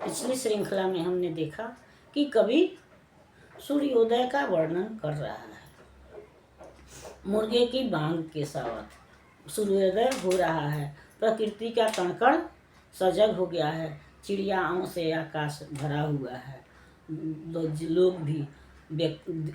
पिछली श्रृंखला में हमने देखा कि कवि सूर्योदय का वर्णन कर रहा है। मुर्गे की बांग के साथ सूर्योदय हो रहा है, प्रकृति का कण सजग हो गया है, चिड़ियाओं से आकाश भरा हुआ है, लोग भी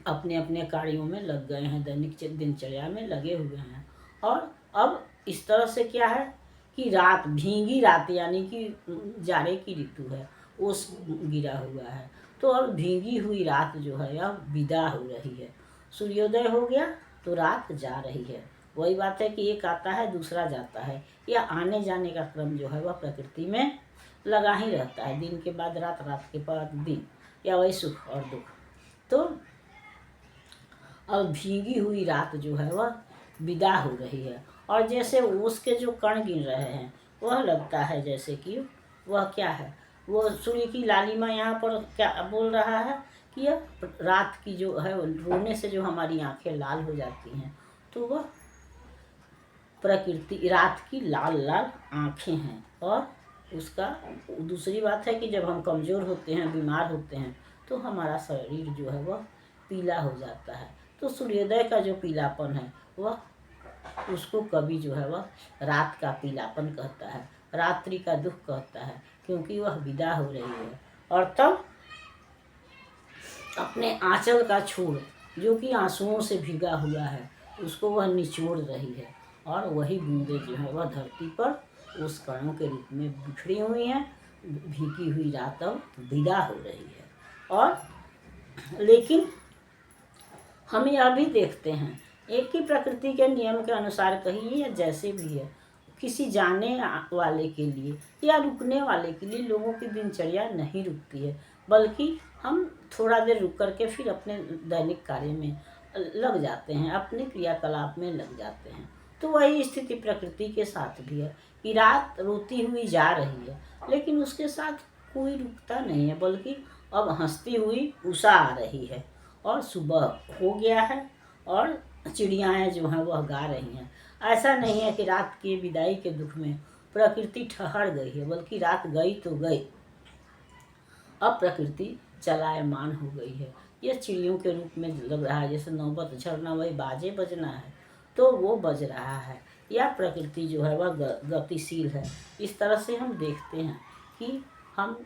अपने अपने कार्यों में लग गए हैं, दैनिक दिनचर्या में लगे हुए हैं। और अब इस तरह से क्या है कि रात, भीगी रात यानी कि जाड़े की ऋतु है, ओस गिरा हुआ है। तो अब भीगी हुई रात जो है अब विदा हो रही है। सूर्योदय हो गया तो रात जा रही है। वही बात है कि एक आता है दूसरा जाता है, या आने जाने का क्रम जो है वह प्रकृति में लगा ही रहता है। दिन के बाद रात, रात के बाद दिन, या वही सुख और दुख। तो अब भीगी हुई रात जो है वह विदा हो रही है, और जैसे ओस के जो कण गिर रहे हैं वह लगता है जैसे कि वह क्या है, वो सूर्य की लालिमा यहाँ पर क्या बोल रहा है कि यह रात की जो है रोने से जो हमारी आंखें लाल हो जाती हैं, तो वह प्रकृति रात की लाल लाल आंखें हैं। और उसका दूसरी बात है कि जब हम कमज़ोर होते हैं, बीमार होते हैं, तो हमारा शरीर जो है वह पीला हो जाता है। तो सूर्योदय का जो पीलापन है वह, उसको कवि जो है वह रात का पीलापन कहता है, रात्रि का दुख कहता है, क्योंकि वह विदा हो रही है। और तब अपने आंचल का छोर जो कि आंसुओं से भीगा हुआ है उसको वह निचोड़ रही है, और वही बूंदे जो है वह धरती पर उस कणों के रूप में बिखरी हुई हैं। भीगी हुई रात अब विदा हो रही है। और लेकिन हम यह भी देखते हैं, एक ही प्रकृति के नियम के अनुसार कहिए या जैसे भी है, किसी जाने वाले के लिए या रुकने वाले के लिए लोगों की दिनचर्या नहीं रुकती है, बल्कि हम थोड़ा देर रुक करके फिर अपने दैनिक कार्य में लग जाते हैं, अपने क्रियाकलाप में लग जाते हैं। तो वही स्थिति प्रकृति के साथ भी है कि रात रोती हुई जा रही है, लेकिन उसके साथ कोई रुकता नहीं है, बल्कि अब हंसती हुई उषा आ रही है, और सुबह हो गया है, और चिड़ियाएँ जो हैं वह गा रही हैं। ऐसा नहीं है कि रात की विदाई के दुख में प्रकृति ठहर गई है, बल्कि रात गई तो गई, अब प्रकृति चलायमान हो गई है। यह चिड़ियों के रूप में लग रहा है, जैसे नौबत झरना वही बाजे बजना है, तो वो बज रहा है, या प्रकृति जो है वह गतिशील है। इस तरह से हम देखते हैं कि हम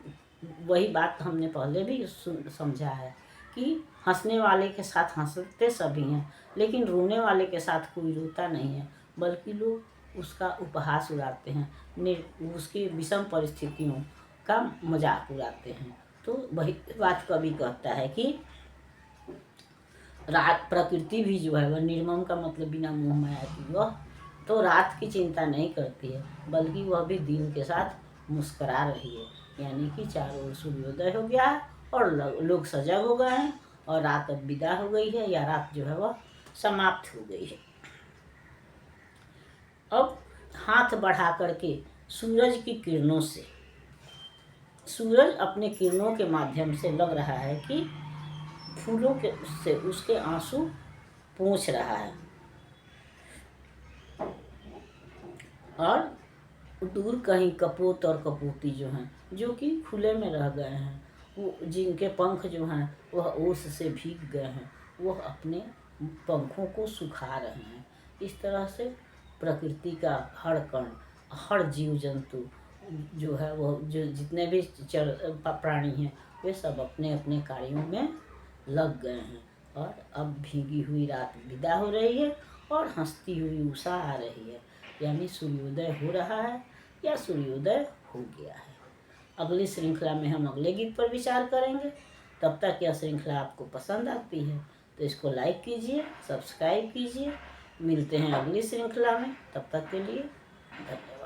वही बात हमने पहले भी समझा है कि हंसने वाले के साथ हंसते सभी हैं, लेकिन रोने वाले के साथ कोई रोता नहीं है, बल्कि लोग उसका उपहास उड़ाते हैं, उसकी विषम परिस्थितियों का मजाक उड़ाते हैं। तो वही बात कवि कहता है कि रात प्रकृति भी जो है वह निर्मम का मतलब बिना मोह माया की, वह तो रात की चिंता नहीं करती है, बल्कि वह भी दिन के साथ मुस्करा रही है। यानी कि चारों ओर सूर्योदय हो गया है और लोग सजग हो गए हैं, और रात अब विदा हो गई है, या रात जो है वह समाप्त हो गई है। अब हाथ बढ़ा करके सूरज की किरणों से, सूरज अपने किरणों के माध्यम से लग रहा है कि फूलों के से उसके आंसू पोंछ रहा है, और दूर कहीं कपोत और कपोती जो हैं, जो कि खुले में रह गए हैं, वो जिनके पंख जो हैं वह ओस से भीग गए हैं, वह अपने पंखों को सुखा रहे हैं। इस तरह से प्रकृति का हर कण, हर जीव जंतु जो है वो, जो जितने भी प्राणी हैं, वे सब अपने अपने कार्यों में लग गए हैं। और अब भीगी हुई रात विदा हो रही है, और हंसती हुई उषा आ रही है, यानी सूर्योदय हो रहा है, या सूर्योदय हो गया है। अगली श्रृंखला में हम अगले गीत पर विचार करेंगे। तब तक यह श्रृंखला आपको पसंद आती है तो इसको लाइक कीजिए, सब्सक्राइब कीजिए। मिलते हैं अगली श्रृंखला में, तब तक के लिए धन्यवाद।